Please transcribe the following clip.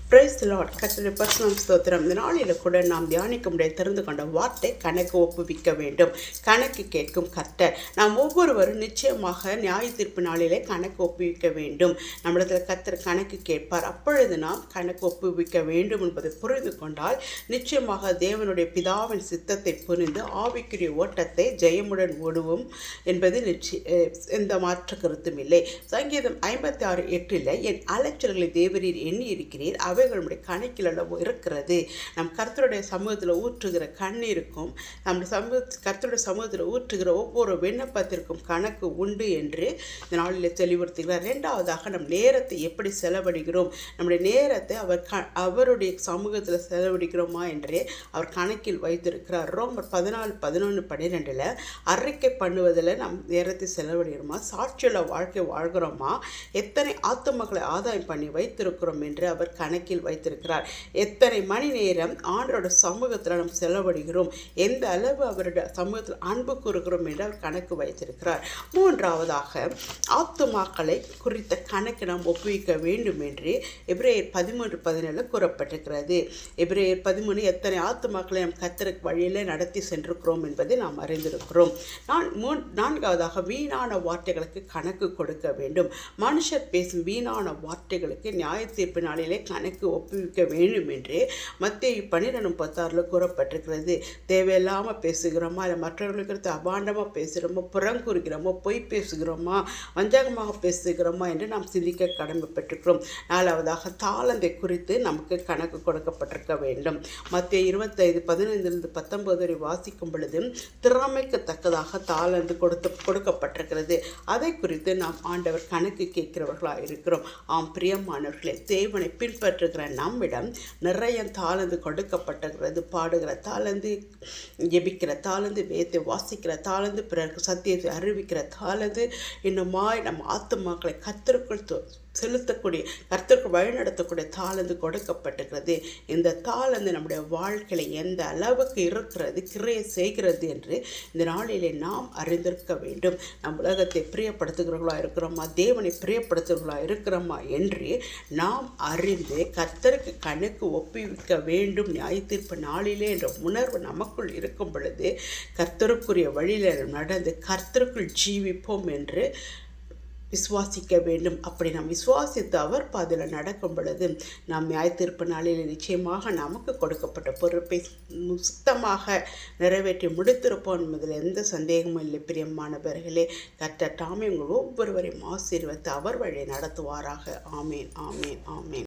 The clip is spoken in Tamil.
Praise the Lord. கர்த்தருடைய பரிசுத்த ஸ்தோத்திரம். இந்த நாளில் கூட நாம் தியானிக்க முடிய தெரிந்து கொண்ட வார்த்தை கணக்கு ஒப்புவிக்க வேண்டும். கணக்கு கேட்கும் கர்த்தர். நாம் ஒவ்வொருவரும் நிச்சயமாக நியாய தீர்ப்பு நாளிலே கணக்கு ஒப்புவிக்க வேண்டும். நம்மிடத்தில் கர்த்தர் கணக்கு கேட்பார். அப்பொழுது நாம் கணக்கு ஒப்புவிக்க வேண்டும் என்பதை புரிந்து கொண்டால் நிச்சயமாக தேவனுடைய பிதாவின் சித்தத்தை புரிந்து ஆவிக்குரிய ஓட்டத்தை ஜெயமுடன் ஓடுவோம் என்பது எந்த மாற்று கருத்தும் இல்லை. சங்கீதம் 56:8 என் அலைச்சல்களை தேவரீர் எண்ணி இருக்கிறீர், அவைகளுடைய கணக்கில் அளவு இருக்கிறது. நம் கர்த்தருடைய சமூகத்தில் ஊற்றுகிற கண்ணீருக்கும் கர்த்தருடைய சமூகத்தில் ஊற்றுகிற ஒவ்வொரு விண்ணப்பத்திற்கும் கணக்கு உண்டு என்று இந்த நாளில் தெளிவுறுத்துகிறார். இரண்டாவதாக நம் நேரத்தை எப்படி செலவழிக்கிறோம், நம்முடைய நேரத்தை அவருடைய சமூகத்தில் செலவழிக்கிறோமா என்றே அவர் கணக்கில் வைத்திருக்கிறார். ரோமர் 14:11-12 அறிக்கை பண்ணுவதில் நம் நேரத்தை செலவழிக்கிறோமா, சாட்சியுள்ள வாழ்க்கை வாழ்கிறோமா, எத்தனை ஆத்துமக்களை ஆதாயம் பண்ணி வைத்திருக்கிறோம் என்று அவர் கணக்கில் வைத்திருக்கிறார். எத்தனை மணி நேரம் ஆண்டோட சமூகத்தில் நாம் செலவழிக்கிறோம், எந்த அளவு அவருடைய சமூகத்தில் அன்பு கூறுகிறோம் என்று அவர் கணக்கு வைத்திருக்கிறார். மூன்றாவதாக ஆத்துமாக்களை குறித்த கணக்கு நாம் ஒப்புவிக்க வேண்டும் என்று எபிரேயர் 13:17 கூறப்பட்டிருக்கிறது. எபிரேயர் 13 எத்தனை ஆத்துமாக்களை நாம் கர்த்தருக்கு வழியிலே நடத்தி சென்றிருக்கிறோம் என்பதை நாம் அறிந்திருக்கிறோம். நான்காவதாக வீணான வார்த்தைகளுக்கு கணக்கு கொடுக்க வேண்டும். மனுஷர் பேசும் வீணான வார்த்தைகளுக்கு நியாய தீர்ப்பு நாளிலே கணக்கு ஒப்புவிக்க வேண்டும் என்று மத்தேயு 12:16 கூறப்பட்டிருக்கிறது. தேவையில்லாமல் பேசுகிறோமா, இல்லை மற்றவர்களுக்கு அபாண்டமாக பேசுகிறோமோ, புறங்கூறுகிறோமோ, பொய் பேசுகிறோமா, வஞ்சகமாக பேசுகிறோமா என்று நாம் சிந்திக்க கடமைப்பட்டிருக்கிறோம். நாலாவதாக தாளந்தை குறித்து நமக்கு கணக்கு கொடுக்கப்பட்டிருக்க வேண்டும். மத்தேயு 25:15-19 வாசிக்கும் பொழுது திறமைக்கு தக்கதாக தாளந்து கொடுக்கப்பட்டிருக்கிறது. அதை குறித்து நாம் ஆண்டவர் கணக்கு கேட்கிறவர்களாக இருக்கிறோம். ஆம் பிரியமானவர்களே, தேவனை பின்பற்றுகிற நம்மிடம் நிறைய தாளந்து கொடுக்கப்பட்டிருக்கிறது. பாடுகிற தாளந்து, ஜெபிக்கிற தாளந்து, வேதத்தை வாசிக்கிற தாளந்து, பிறருக்கு சத்தியத்தை அறிவிக்கிற தாளந்து, இன்னுமாய் நம்ம ஆத்துமாக்களை கர்த்தருக்குள் செலுத்தக்கூடிய கர்த்தருக்கு வழிநடத்தக்கூடிய தாளந்து கொடுக்கப்பட்டிருக்கிறது. இந்த தாளந்து நம்முடைய வாழ்க்கையில் எந்த அளவுக்கு இருக்கிறது, கிரையை செய்கிறது என்று இந்த நாளிலே நாம் அறிந்திருக்க வேண்டும். நம் உலகத்தை பிரியப்படுத்துகிறவர்களாக இருக்கிறோமா, தேவனை பிரியப்படுத்துகிறவர்களாக இருக்கிறோமா என்று நாம் அறிந்து கர்த்தருக்கு கணக்கு ஒப்புவிக்க வேண்டும் நியாய தீர்ப்பு நாளிலே என்ற உணர்வு நமக்குள் இருக்கும் பொழுது கர்த்தருக்குரிய வழியில் நடந்து கர்த்தருக்குள் ஜீவிப்போம் என்று விசுவாசிக்க வேண்டும். அப்படி நாம் விசுவாசித்து அவர் பாதையில் நடக்கும் பொழுது நாம் நியாய தீர்ப்பு நாளில் நிச்சயமாக நமக்கு கொடுக்கப்பட்ட பொறுப்பை சுத்தமாக நிறைவேற்றி முடித்திருப்போம் என்பதில் எந்த சந்தேகமும் இல்லை. பிரியமானவர்களே, கர்த்தர் தாமே உங்கள் ஒவ்வொருவரையும் ஆசீர்வதித்து அவர் வழியை நடத்துவாராக. ஆமேன், ஆமேன், ஆமேன்.